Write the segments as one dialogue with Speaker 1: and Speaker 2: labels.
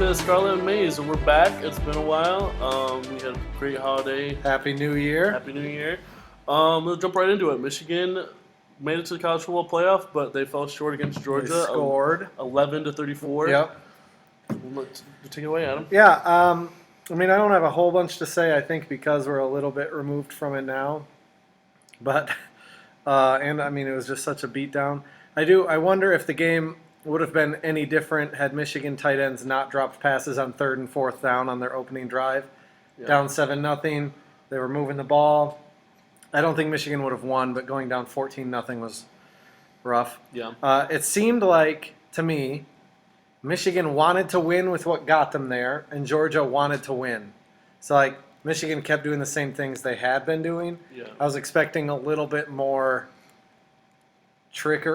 Speaker 1: to Scarlet and Maize, and we're back. It's been a while. We had a great holiday.
Speaker 2: Happy New Year.
Speaker 1: Happy New Year. Let's jump right into it. Michigan made it to the college football playoff, but they fell short against Georgia.
Speaker 2: They scored
Speaker 1: 11-34.
Speaker 2: Yep.
Speaker 1: Take it away, Adam.
Speaker 2: Yeah. I mean, I don't have a whole bunch to say. I think because we're a little bit removed from it now, but and I mean, it was just such a beatdown. I wonder if the game would have been any different had Michigan tight ends not dropped passes on 3rd and 4th down on their opening drive. Yeah. Down 7-0. They were moving the ball. I don't think Michigan would have won, but going down 14-0 was rough.
Speaker 1: Yeah.
Speaker 2: It seemed like, to me, Michigan wanted to win with what got them there, and Georgia wanted to win. So, like, Michigan kept doing the same things they had been doing.
Speaker 1: Yeah.
Speaker 2: I was expecting a little bit more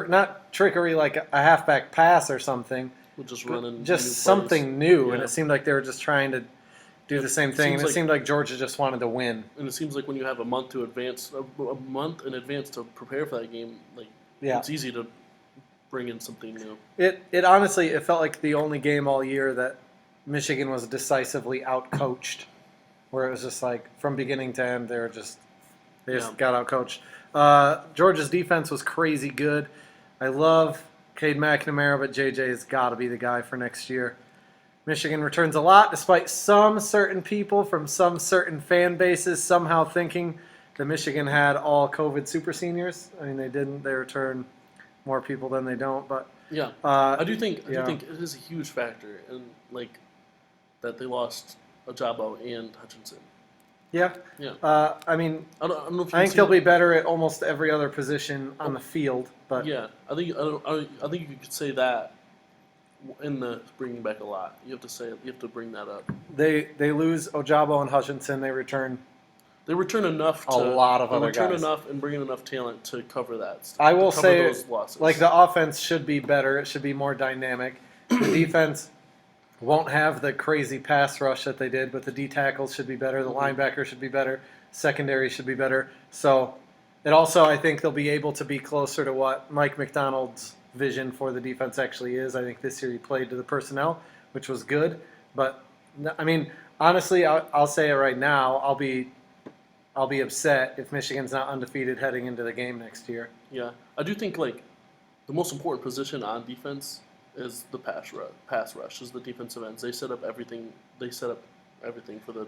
Speaker 2: not trickery like a halfback pass or something.
Speaker 1: We'll just running.
Speaker 2: Just something new,
Speaker 1: yeah.
Speaker 2: And it seemed like they were just trying to do the same thing. And it seemed like Georgia just wanted to win.
Speaker 1: And it seems like when you have a month in advance to prepare for that game, it's easy to bring in something new.
Speaker 2: It honestly, it felt like the only game all year that Michigan was decisively outcoached, where it was just like from beginning to end, they just got outcoached. Georgia's defense was crazy good. I love Cade McNamara, but JJ's got to be the guy for next year. Michigan returns a lot, despite some certain people from some certain fan bases somehow thinking that Michigan had all COVID super seniors. I mean, they didn't. They return more people than they don't. But
Speaker 1: yeah, I do think it is a huge factor, and that they lost Ojabo and Hutchinson.
Speaker 2: Yeah. I mean,
Speaker 1: I don't know if
Speaker 2: I think they'll be better at almost every other position on the field. But
Speaker 1: yeah, I think you could say that in the bringing back a lot. You have to bring that up.
Speaker 2: They lose Ojabo and Hutchinson. They return
Speaker 1: enough.
Speaker 2: A lot of other guys.
Speaker 1: Return enough and bring in enough talent to cover that.
Speaker 2: I will say,
Speaker 1: those losses.
Speaker 2: Like the offense should be better. It should be more dynamic. The defense won't have the crazy pass rush that they did, but the D tackles should be better. The linebackers should be better. Secondary should be better. So it also, I think they'll be able to be closer to what Mike McDonald's vision for the defense actually is. I think this year he played to the personnel, which was good. But I mean, honestly, I'll say it right now. I'll be upset if Michigan's not undefeated heading into the game next year.
Speaker 1: Yeah, I do think the most important position on defense is the pass rush is the defensive ends. They set up everything. For the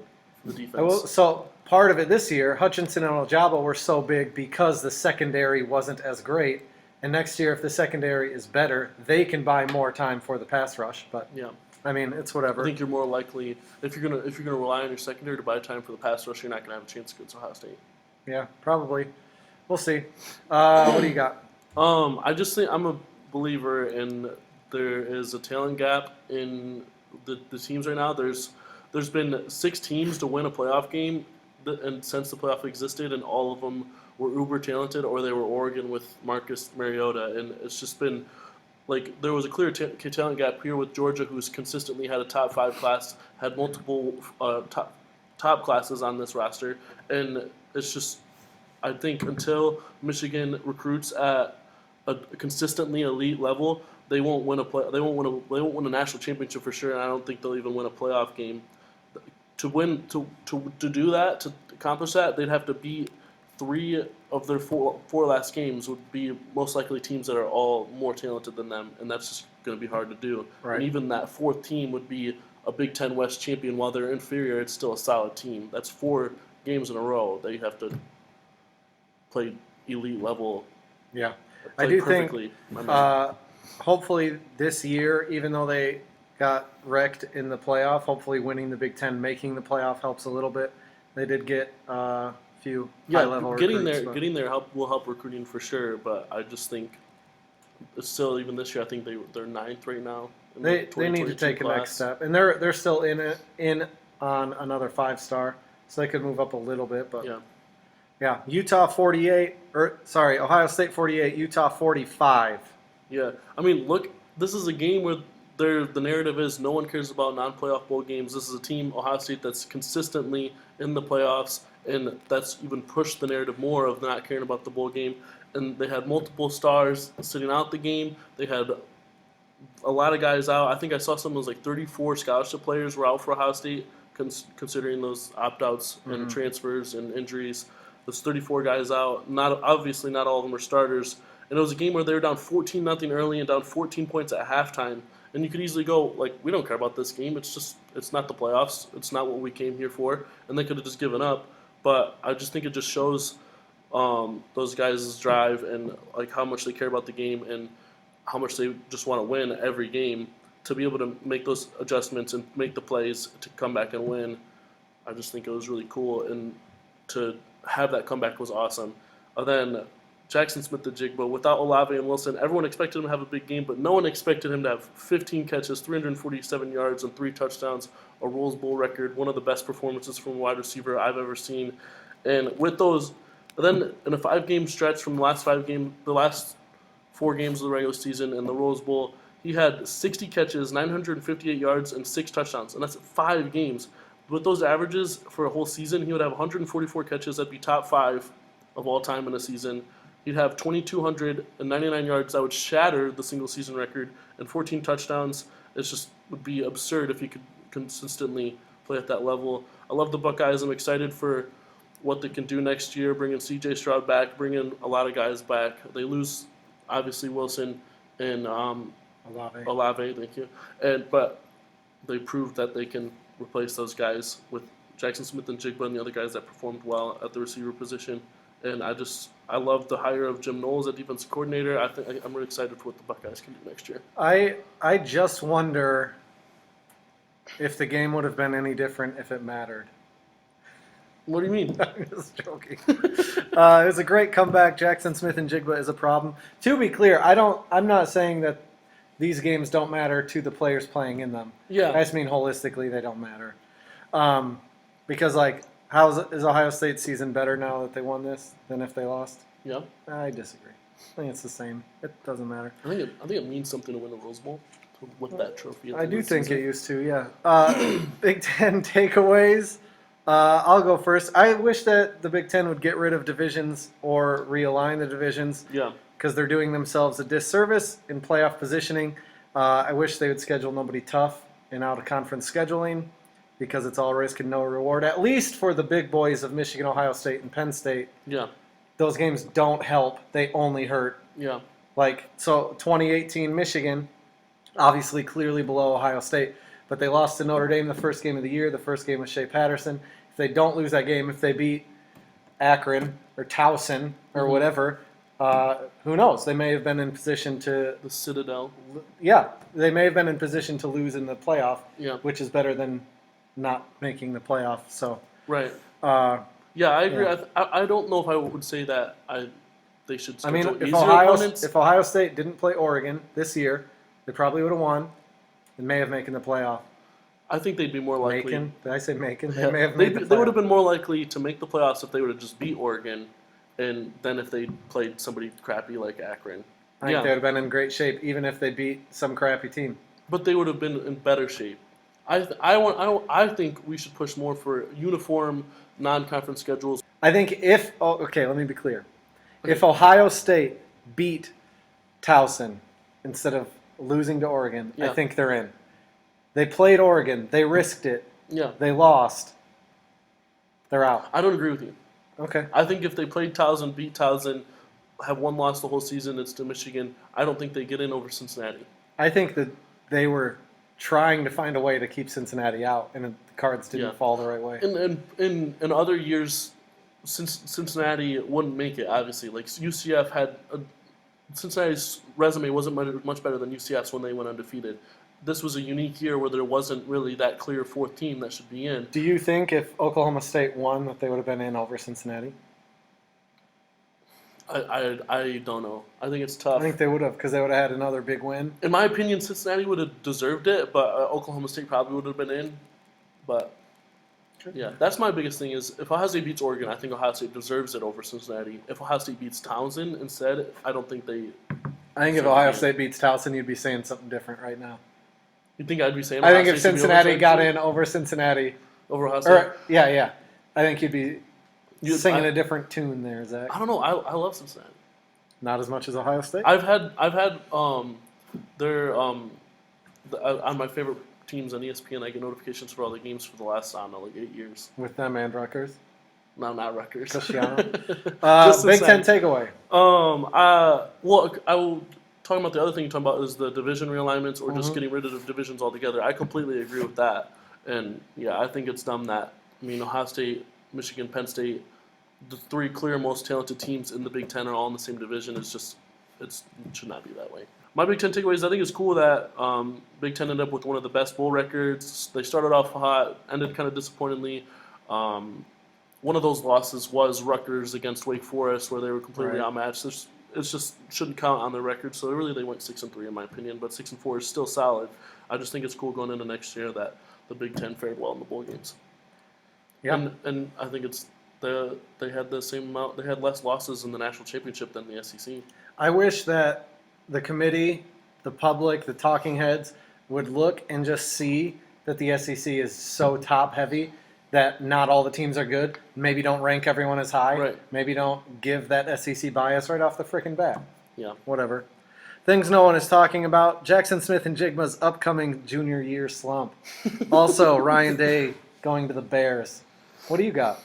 Speaker 1: defense.
Speaker 2: So part of it this year, Hutchinson and Ojabo were so big because the secondary wasn't as great. And next year, if the secondary is better, they can buy more time for the pass rush. But
Speaker 1: yeah,
Speaker 2: I mean, it's whatever.
Speaker 1: I think you're more likely if you're gonna rely on your secondary to buy time for the pass rush, you're not gonna have a chance against Ohio State.
Speaker 2: Yeah, probably. We'll see. What do you got?
Speaker 1: I just think I'm a believer in there is a talent gap in the teams right now. There's been 6 teams to win a playoff game, and since the playoff existed, and all of them were uber talented, or they were Oregon with Marcus Mariota, and it's just been there was a clear talent gap here with Georgia, who's consistently had a top 5 class, had multiple top classes on this roster, and it's just I think until Michigan recruits at a consistently elite level, they won't win a national championship for sure, and I don't think they'll even win a playoff game. To do that, to accomplish that, they'd have to beat 3 of their 4 last games would be most likely teams that are all more talented than them, and that's just going to be hard to do.
Speaker 2: Right.
Speaker 1: And even that 4th team would be a Big Ten West champion. While they're inferior, it's still a solid team. That's 4 games in a row that you have to play elite level.
Speaker 2: Yeah, I do think hopefully this year, even though they got wrecked in the playoff, hopefully winning the Big Ten, making the playoff helps a little bit. They did get a few high-level recruits.
Speaker 1: Getting there will help recruiting for sure, but I just think it's still, even this year, I think they're 9th right now.
Speaker 2: They need to take a next step, and they're still in on another 5-star, so they could move up a little bit, but yeah. Ohio State 48, Utah 45.
Speaker 1: Yeah, I mean, look, this is a game where the narrative is no one cares about non-playoff bowl games. This is a team, Ohio State, that's consistently in the playoffs, and that's even pushed the narrative more of not caring about the bowl game. And they had multiple stars sitting out the game. They had a lot of guys out. I think I saw something was like 34 scholarship players were out for Ohio State, considering those opt-outs and transfers and injuries. There's 34 guys out. Not obviously not all of them are starters. And it was a game where they were down 14-0 early and down 14 points at halftime. And you could easily go like, we don't care about this game. It's not the playoffs. It's not what we came here for. And they could have just given up. But I just think it just shows those guys' drive and like how much they care about the game and how much they just want to win every game to be able to make those adjustments and make the plays to come back and win. I just think it was really cool, and to have that comeback was awesome. Then Jackson Smith-Njigba, without Olave and Wilson, everyone expected him to have a big game, but no one expected him to have 15 catches, 347 yards, and 3 touchdowns, a Rose Bowl record, one of the best performances from a wide receiver I've ever seen. And with those, then in a 5-game stretch from the last 4 games of the regular season and the Rose Bowl, he had 60 catches, 958 yards, and 6 touchdowns, and that's 5 games. With those averages for a whole season, he would have 144 catches. That'd be top 5 of all time in a season. He'd have 2,299 yards. That would shatter the single-season record, and 14 touchdowns. It just would be absurd if he could consistently play at that level. I love the Buckeyes. I'm excited for what they can do next year, bringing C.J. Stroud back, bringing a lot of guys back. They lose, obviously, Wilson and Olave, thank you. But they proved that they can replace those guys with Jackson Smith-Njigba and the other guys that performed well at the receiver position. And I love the hire of Jim Knowles at defensive coordinator. I'm really excited for what the Buckeyes can do next year.
Speaker 2: I just wonder if the game would have been any different if it mattered.
Speaker 1: What do you mean?
Speaker 2: I'm just joking. It was a great comeback. Jackson Smith-Njigba is a problem. To be clear, I'm not saying that these games don't matter to the players playing in them.
Speaker 1: Yeah.
Speaker 2: I just mean holistically they don't matter. Because is Ohio State's season better now that they won this than if they lost?
Speaker 1: Yeah.
Speaker 2: I disagree. I think it's the same. It doesn't matter.
Speaker 1: I think it means something to win a Rose Bowl, to win that trophy.
Speaker 2: I do think it used to, yeah. Big Ten takeaways. I'll go first. I wish that the Big Ten would get rid of divisions or realign the divisions.
Speaker 1: Yeah.
Speaker 2: Because they're doing themselves a disservice in playoff positioning. I wish they would schedule nobody tough in out-of-conference scheduling because it's all risk and no reward, at least for the big boys of Michigan, Ohio State, and Penn State.
Speaker 1: Yeah.
Speaker 2: Those games don't help. They only hurt.
Speaker 1: Yeah.
Speaker 2: So 2018 Michigan, obviously clearly below Ohio State, but they lost to Notre Dame the first game of the year. The first game was Shea Patterson. If they don't lose that game, if they beat Akron or Towson or whatever, who knows? They may have been in position to...
Speaker 1: The Citadel.
Speaker 2: Yeah, they may have been in position to lose in the playoff,
Speaker 1: Yeah.
Speaker 2: which is better than not making the playoff. So
Speaker 1: Right.
Speaker 2: uh,
Speaker 1: Yeah, I agree.
Speaker 2: Yeah.
Speaker 1: I don't know if I would say that they should
Speaker 2: I mean,
Speaker 1: schedule
Speaker 2: if
Speaker 1: easier opponents.
Speaker 2: if Ohio State didn't play Oregon this year, they probably would have won and may have making the playoff.
Speaker 1: I think they'd be more likely.
Speaker 2: Macon? Did I say Macon?
Speaker 1: Yeah,
Speaker 2: They may have made the
Speaker 1: they would have
Speaker 2: playoff.
Speaker 1: been more likely to make the playoffs if they would have just beat Oregon, and then if they played somebody crappy like Akron.
Speaker 2: I think they would have been in great shape, even if they beat some crappy team.
Speaker 1: But they would have been in better shape. I think we should push more for uniform non-conference schedules.
Speaker 2: I think let me be clear. If Ohio State beat Towson instead of losing to Oregon, I
Speaker 1: Yeah.
Speaker 2: think they're in. They played Oregon. They risked it.
Speaker 1: Yeah,
Speaker 2: They lost. They're out.
Speaker 1: I don't agree with you.
Speaker 2: Okay.
Speaker 1: I think if they played Towson, beat Towson, have one loss the whole season, it's to Michigan. I don't think they get in over Cincinnati.
Speaker 2: I think that they were trying to find a way to keep Cincinnati out, and the cards didn't fall the right way.
Speaker 1: In other years, since Cincinnati wouldn't make it, obviously. Like UCF Cincinnati's resume wasn't much better than UCF's when they went undefeated. This was a unique year where there wasn't really that clear fourth team that should be in.
Speaker 2: Do you think if Oklahoma State won that they would have been in over Cincinnati?
Speaker 1: I don't know. I think it's tough.
Speaker 2: I think they would have because they would have had another big win.
Speaker 1: In my opinion, Cincinnati would have deserved it, but Oklahoma State probably would have been in. But yeah, that's my biggest thing is if Ohio State beats Oregon, I think Ohio State deserves it over Cincinnati. If Ohio State beats Townsend instead, I don't think they...
Speaker 2: I think if Ohio State beats Towson, you'd be saying something different right now.
Speaker 1: You think I'd be saying...
Speaker 2: I think if Cincinnati got in over Cincinnati...
Speaker 1: Over Ohio State?
Speaker 2: Yeah. I think you'd be singing a different tune there, Zach.
Speaker 1: I don't know. I love Cincinnati.
Speaker 2: Not as much as Ohio State?
Speaker 1: I've had They're on my favorite teams on ESPN. I get notifications for all the games for the last, I don't know, like 8 years.
Speaker 2: With them and Rutgers.
Speaker 1: No, not Rutgers.
Speaker 2: Cristiano.
Speaker 1: Just
Speaker 2: Big Ten
Speaker 1: insane.
Speaker 2: takeaway.
Speaker 1: Well, I will talking about the other thing you're talking about is the division realignments or just getting rid of the divisions altogether. I completely agree with that, and yeah, I think it's dumb that Ohio State, Michigan, Penn State, the three clear most talented teams in the Big Ten are all in the same division. It should not be that way. My Big Ten takeaways, I think it's cool that Big Ten ended up with one of the best bowl records. They started off hot, ended kind of disappointingly. One of those losses was Rutgers against Wake Forest, where they were completely outmatched. It just shouldn't count on their record. So really, they went 6-3 in my opinion, but 6-4 is still solid. I just think it's cool going into next year that the Big Ten fared well in the bowl games.
Speaker 2: Yeah,
Speaker 1: and I think it's they had the same amount. They had less losses in the national championship than the SEC.
Speaker 2: I wish that the committee, the public, the talking heads would look and just see that the SEC is so top heavy that not all the teams are good. Maybe don't rank everyone as high.
Speaker 1: Right.
Speaker 2: Maybe don't give that SEC bias right off the frickin' bat.
Speaker 1: Yeah.
Speaker 2: Whatever. Things no one is talking about. Jackson Smith and Jigma's upcoming junior year slump. Also, Ryan Day going to the Bears. What do you got?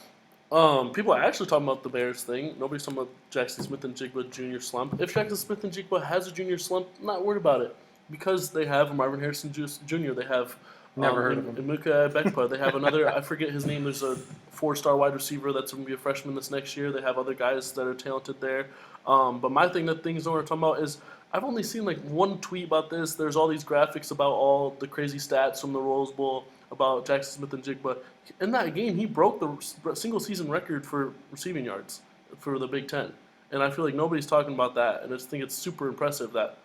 Speaker 1: People are actually talking about the Bears thing. Nobody's talking about Jackson Smith and Jigba junior slump. If Jackson Smith and Jigba has a junior slump, I'm not worried about it. Because they have Marvin Harrison Jr., they have
Speaker 2: Never heard of him.
Speaker 1: Emeka Bekpa. They have another, I forget his name, there's a 4-star wide receiver that's going to be a freshman this next year. They have other guys that are talented there. But my thing that things don't want to talk about is I've only seen like one tweet about this. There's all these graphics about all the crazy stats from the Rose Bowl about Jackson Smith and Jigba. In that game, he broke the single season record for receiving yards for the Big Ten. And I feel like nobody's talking about that. And I just think it's super impressive that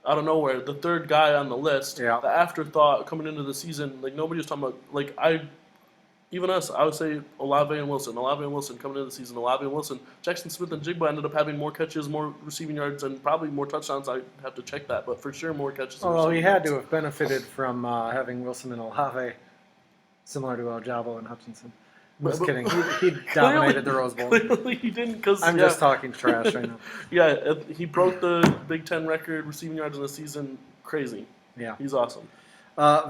Speaker 1: out of nowhere, the third guy on the list, the afterthought coming into the season, like nobody was talking about, like I would say Olave and Wilson coming into the season, Olave and Wilson. Jackson Smith and Jigba ended up having more catches, more receiving yards, and probably more touchdowns. I have to check that, but for sure more catches.
Speaker 2: Well, he had to have benefited from having Wilson and Olave, similar to Ojabo and Hutchinson. I'm just kidding. He dominated the Rose Bowl.
Speaker 1: Clearly he didn't, because
Speaker 2: I'm just talking trash right now.
Speaker 1: Yeah, he broke the Big Ten record receiving yards in the season. Crazy.
Speaker 2: Yeah,
Speaker 1: he's awesome.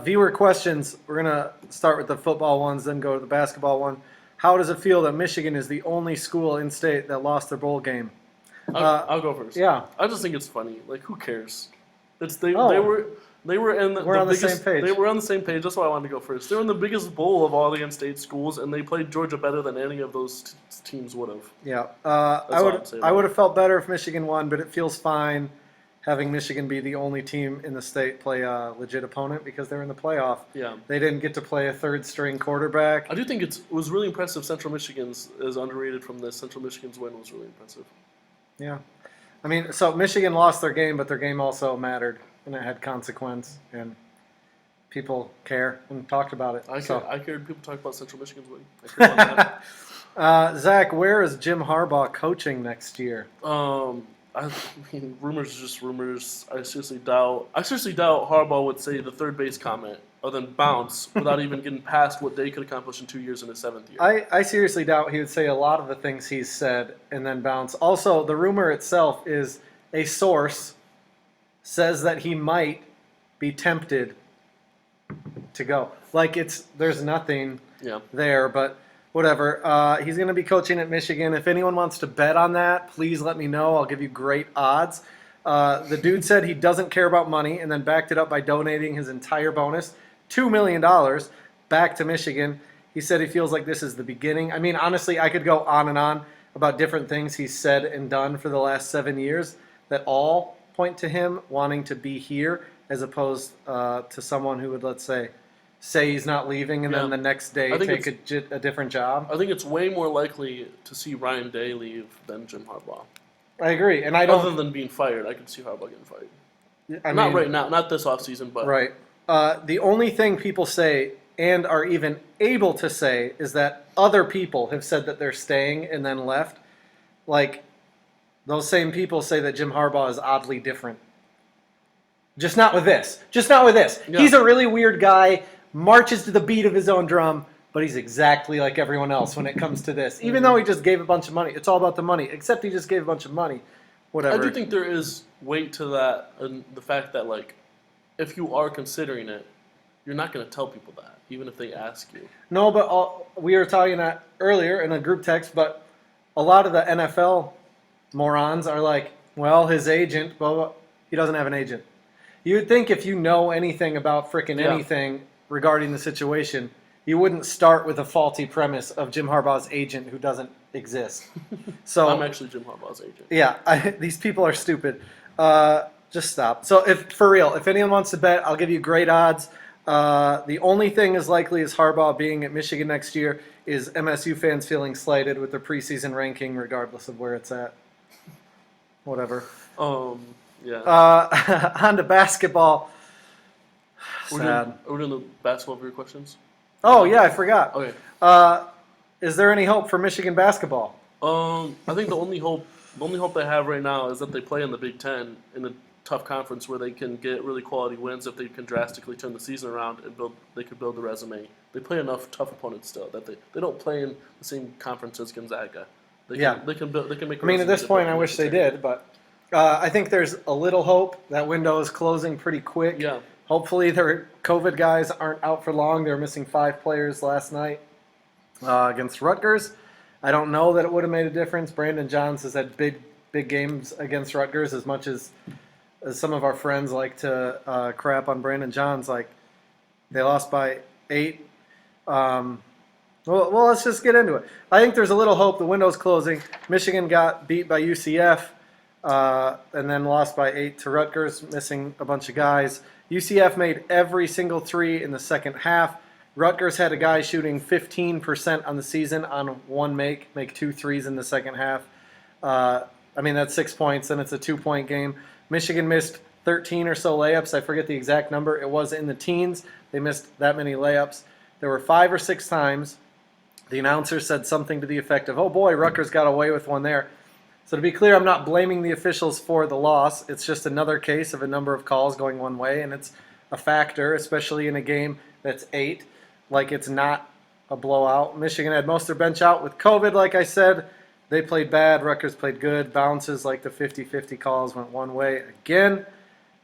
Speaker 2: Viewer questions. We're gonna start with the football ones, then go to the basketball one. How does it feel that Michigan is the only school in state that lost their bowl game?
Speaker 1: I'll go first.
Speaker 2: Yeah,
Speaker 1: I just think it's funny. Like, who cares? They were in
Speaker 2: we're on the same page.
Speaker 1: They were on the same page. That's why I wanted to go first. They were in the biggest bowl of all the in-state schools, and they played Georgia better than any of those teams would have.
Speaker 2: Yeah, I would have felt better if Michigan won, but it feels fine having Michigan be the only team in the state play a legit opponent because they're in the playoff.
Speaker 1: Yeah,
Speaker 2: they didn't get to play a third-string quarterback.
Speaker 1: I do think it was really impressive. Central Michigan's is underrated from this. Central Michigan's win was really impressive.
Speaker 2: Yeah, I mean, so Michigan lost their game, but their game also mattered. And it had consequence, and people care and talked about it.
Speaker 1: I cared people talk about Central Michigan's win. I cared about
Speaker 2: that. Zach, where is Jim Harbaugh coaching next year?
Speaker 1: I mean, rumors are just rumors. I seriously doubt Harbaugh would say the third base comment other than bounce without even getting past what they could accomplish in 2 years in his 7th year.
Speaker 2: I seriously doubt he would say a lot of the things he's said and then bounce. Also, the rumor itself is a source says that he might be tempted to go. Like, there's nothing there, but whatever. He's going to be coaching at Michigan. If anyone wants to bet on that, please let me know. I'll give you great odds. The dude said he doesn't care about money and then backed it up by donating his entire bonus, $2 million, back to Michigan. He said he feels like this is the beginning. I mean, honestly, I could go on and on about different things he's said and done for the last 7 years that all point to him wanting to be here as opposed to someone who would, let's say he's not leaving and then the next day take a different job.
Speaker 1: I think it's way more likely to see Ryan Day leave than Jim Harbaugh.
Speaker 2: I agree. And I don't...
Speaker 1: Other than being fired, I could see Harbaugh getting fired.
Speaker 2: Not
Speaker 1: right now, not this offseason, but...
Speaker 2: Right. The only thing people say and are even able to say is that other people have said that they're staying and then left. Like... Those same people say that Jim Harbaugh is oddly different. Just not with this. Yeah. He's a really weird guy, marches to the beat of his own drum, but he's exactly like everyone else when it comes to this. Even though he just gave a bunch of money. It's all about the money, except he just gave a bunch of money. whatever.
Speaker 1: I do think there is weight to that, and the fact that like, if you are considering it, you're not going to tell people that, even if they ask you.
Speaker 2: No, but we were talking that earlier in a group text, but a lot of the NFL morons are like, well, his agent, blah, blah. He doesn't have an agent. You would think if you know anything about frickin' anything regarding the situation, you wouldn't start with a faulty premise of Jim Harbaugh's agent who doesn't exist. So
Speaker 1: I'm actually Jim Harbaugh's agent.
Speaker 2: Yeah, these people are stupid. Just stop. So for real, if anyone wants to bet, I'll give you great odds. The only thing as likely as Harbaugh being at Michigan next year is MSU fans feeling slighted with their preseason ranking, regardless of where it's at. Whatever.
Speaker 1: Yeah.
Speaker 2: On to basketball.
Speaker 1: Are
Speaker 2: Sad.
Speaker 1: we doing the basketball viewer questions?
Speaker 2: Oh yeah, I forgot.
Speaker 1: Okay.
Speaker 2: Is there any hope for Michigan basketball?
Speaker 1: I think the only hope they have right now is that they play in the Big Ten in a tough conference where they can get really quality wins if they can drastically turn the season around and they could build the resume. They play enough tough opponents still that they don't play in the same conference as Gonzaga. They can make.
Speaker 2: I mean, at this point, I wish they did, but I think there's a little hope. That window is closing pretty quick.
Speaker 1: Yeah.
Speaker 2: Hopefully, their COVID guys aren't out for long. They were missing 5 players last night against Rutgers. I don't know that it would have made a difference. Brandon Johns has had big games against Rutgers. As much as some of our friends like to crap on Brandon Johns, like they lost by 8. Well, let's just get into it. I think there's a little hope. The window's closing. Michigan got beat by UCF and then lost by 8 to Rutgers, missing a bunch of guys. UCF made every single 3 in the second half. Rutgers had a guy shooting 15% on the season on 1 make 2 threes in the second half. I mean, that's 6 points, and it's a 2-point game. Michigan missed 13 or so layups. I forget the exact number. It was in the teens. They missed that many layups. There were 5 or 6 times the announcer said something to the effect of, oh boy, Rutgers got away with one there. So to be clear, I'm not blaming the officials for the loss. It's just another case of a number of calls going one way, and it's a factor, especially in a game that's 8. Like it's not a blowout. Michigan had most of their bench out with COVID, like I said. They played bad. Rutgers played good. Bounces like the 50-50 calls went one way again.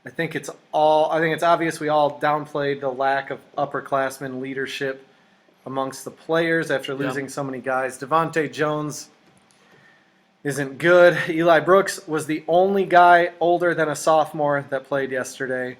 Speaker 2: I think it's obvious we all downplayed the lack of upperclassmen leadership amongst the players after losing so many guys. Devontae Jones isn't good. Eli Brooks was the only guy older than a sophomore that played yesterday.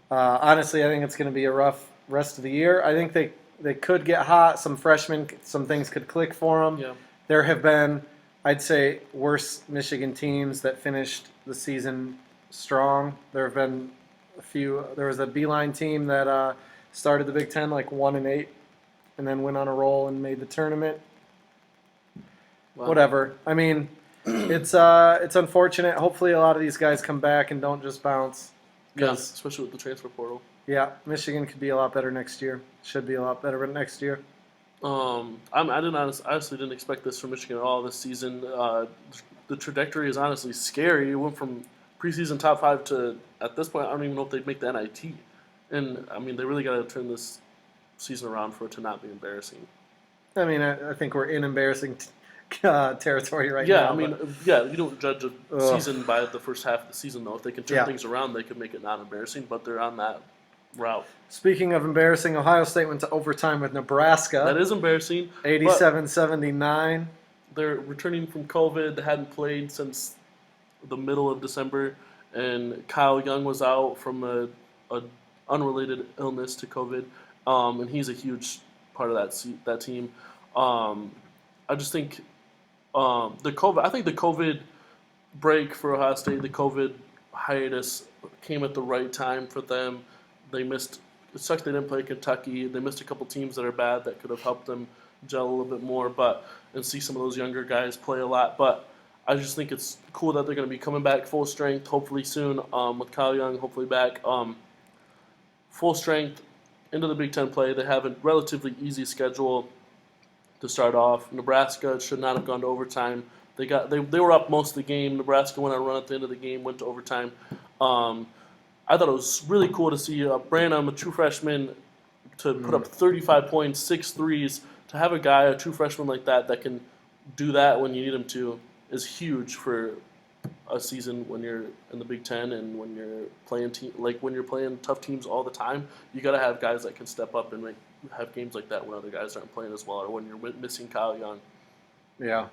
Speaker 2: Honestly, I think it's going to be a rough rest of the year. I think they could get hot. Some freshmen, some things could click for them.
Speaker 1: Yeah.
Speaker 2: There have been, I'd say, worse Michigan teams that finished the season strong. There have been a few. There was a Beeline team that started the Big Ten like 1-8, and then went on a roll and made the tournament. Wow. Whatever. I mean, it's unfortunate. Hopefully, a lot of these guys come back and don't just bounce.
Speaker 1: Yeah, especially with the transfer portal.
Speaker 2: Yeah, Michigan could be a lot better next year. Should be a lot better next year.
Speaker 1: I honestly didn't expect this from Michigan at all this season. The trajectory is honestly scary. It went from preseason top 5 to, at this point, I don't even know if they'd make the NIT. And, I mean, they really got to turn this season around for it to not be embarrassing.
Speaker 2: I mean, I think we're in embarrassing territory right now.
Speaker 1: Yeah, I mean, you don't judge a season by the first half of the season, though. If they can turn things around, they could make it not embarrassing, but they're on that route.
Speaker 2: Speaking of embarrassing, Ohio State went to overtime with Nebraska.
Speaker 1: That is embarrassing.
Speaker 2: 87-79.
Speaker 1: They're returning from COVID. They hadn't played since the middle of December, and Kyle Young was out from a unrelated illness to COVID, and he's a huge part of that team. I just think I think the COVID break for Ohio State, the COVID hiatus came at the right time for them. They missed. It sucks they didn't play Kentucky. They missed a couple teams that are bad that could have helped them gel a little bit more, and see some of those younger guys play a lot. But I just think it's cool that they're going to be coming back full strength, hopefully soon, with Kyle Young hopefully back full strength into the Big Ten play. They have a relatively easy schedule to start off. Nebraska should not have gone to overtime. They were up most of the game. Nebraska went on a run at the end of the game, went to overtime. I thought it was really cool to see Branham, a true freshman, to put up 35 points, 6 threes. To have a true freshman like that can do that when you need him to, is huge for a season when you're in the Big Ten and when you're playing when you're playing tough teams all the time, you got to have guys that can step up and have games like that when other guys aren't playing as well, or when you're missing Kyle Young.
Speaker 2: Yeah.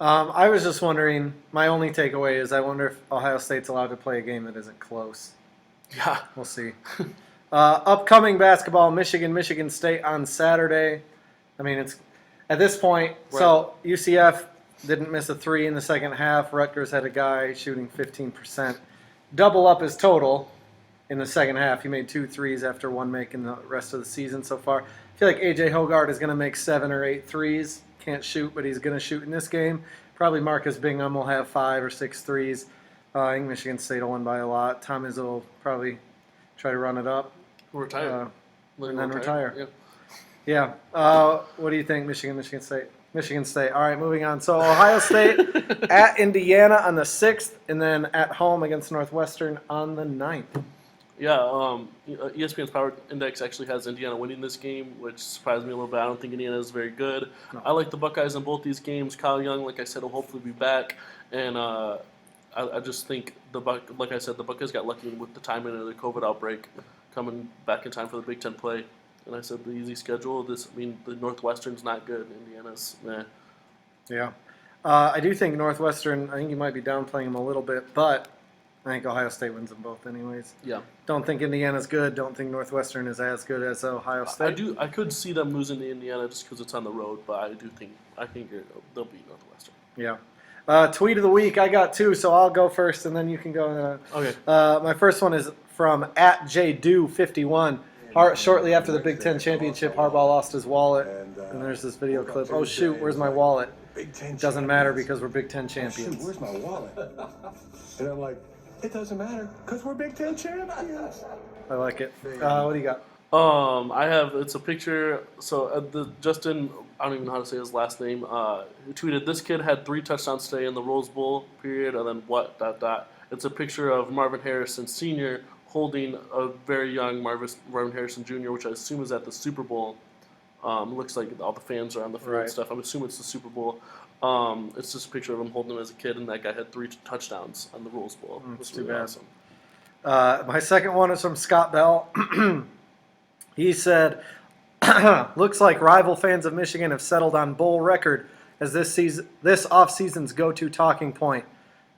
Speaker 2: I was just wondering, my only takeaway is I wonder if Ohio State's allowed to play a game that isn't close.
Speaker 1: Yeah.
Speaker 2: We'll see. Upcoming basketball, Michigan State on Saturday. I mean, it's at this point,
Speaker 1: Right.
Speaker 2: So UCF didn't miss a three in the second half. Rutgers had a guy shooting 15%. Double up his total in the second half. He made 2 threes after one making the rest of the season so far. I feel like A.J. Hoggard is going to make 7 or 8 threes. Can't shoot, but he's going to shoot in this game. Probably Marcus Bingham will have 5 or 6 threes. I think Michigan State will win by a lot. Tom Izzo will probably try to run it up.
Speaker 1: Retire.
Speaker 2: And then retire.
Speaker 1: Yeah.
Speaker 2: Yeah. What do you think, Michigan State? Michigan State. All right, moving on. So Ohio State at Indiana on the 6th, and then at home against Northwestern on the 9th.
Speaker 1: Yeah, ESPN's Power Index actually has Indiana winning this game, which surprised me a little bit. I don't think Indiana is very good.
Speaker 2: No.
Speaker 1: I like the Buckeyes in both these games. Kyle Young, like I said, will hopefully be back, and I just think like I said, the Buckeyes got lucky with the timing of the COVID outbreak, coming back in time for the Big Ten play. And I said the easy schedule. The Northwestern's not good. Indiana's meh.
Speaker 2: Yeah. I do think Northwestern, I think you might be downplaying them a little bit, but I think Ohio State wins them both anyways.
Speaker 1: Yeah.
Speaker 2: Don't think Indiana's good. Don't think Northwestern is as good as Ohio State.
Speaker 1: I could see them losing to Indiana just because it's on the road, but I think they'll beat Northwestern.
Speaker 2: Yeah. Tweet of the week. I got 2, so I'll go first, and then you can go.
Speaker 1: Okay.
Speaker 2: My first one is from @JDew51. Shortly after the Big Ten championship, Harbaugh lost his wallet, and there's this video clip. Oh shoot, where's my wallet? It doesn't matter because we're Big Ten champions.
Speaker 3: Shoot, where's my wallet? And I'm like, it doesn't matter because we're Big Ten champions.
Speaker 2: I like it. What do you got?
Speaker 1: It's a picture. So Justin, I don't even know how to say his last name. He tweeted, "This kid had 3 touchdowns today in the Rose Bowl period," and then . It's a picture of Marvin Harrison Sr. holding a very young Marvin Harrison Jr., which I assume is at the Super Bowl. Looks like all the fans are on the field and stuff. I'm assuming it's the Super Bowl. It's just a picture of him holding him as a kid, and that guy had 3 touchdowns on the Rose Bowl.
Speaker 2: That's
Speaker 1: really
Speaker 2: too bad.
Speaker 1: Awesome.
Speaker 2: My second one is from Scott Bell. He said, "Looks like rival fans of Michigan have settled on bowl record as this offseason's go-to talking point.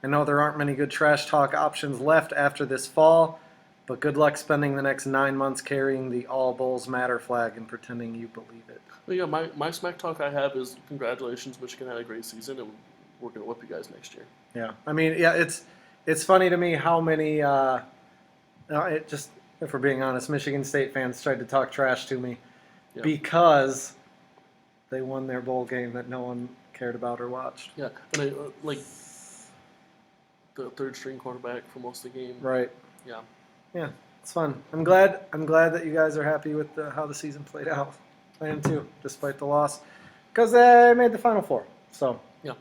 Speaker 2: I know there aren't many good trash talk options left after this fall, but good luck spending the next 9 months carrying the All Bowls Matter flag and pretending you believe it."
Speaker 1: Well, yeah, my smack talk I have is congratulations, Michigan had a great season, and we're going to whip you guys next year.
Speaker 2: Yeah, I mean, yeah, it's funny to me how many, if we're being honest, Michigan State fans tried to talk trash to me because they won their bowl game that no one cared about or watched.
Speaker 1: Yeah, and the third string quarterback for most of the game.
Speaker 2: Right.
Speaker 1: Yeah.
Speaker 2: Yeah, it's fun. I'm glad that you guys are happy with how the season played out. I am too, despite the loss, because they made the Final Four. So
Speaker 1: yeah,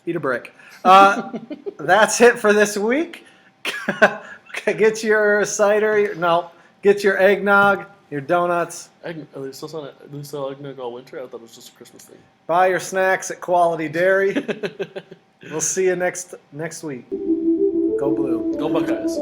Speaker 2: eat a brick. That's it for this week. Get your cider. Get your eggnog, your donuts.
Speaker 1: Are they still sell eggnog all winter? I thought it was just a Christmas thing.
Speaker 2: Buy your snacks at Quality Dairy. We'll see you next week. Go Blue.
Speaker 1: Go Buckeyes.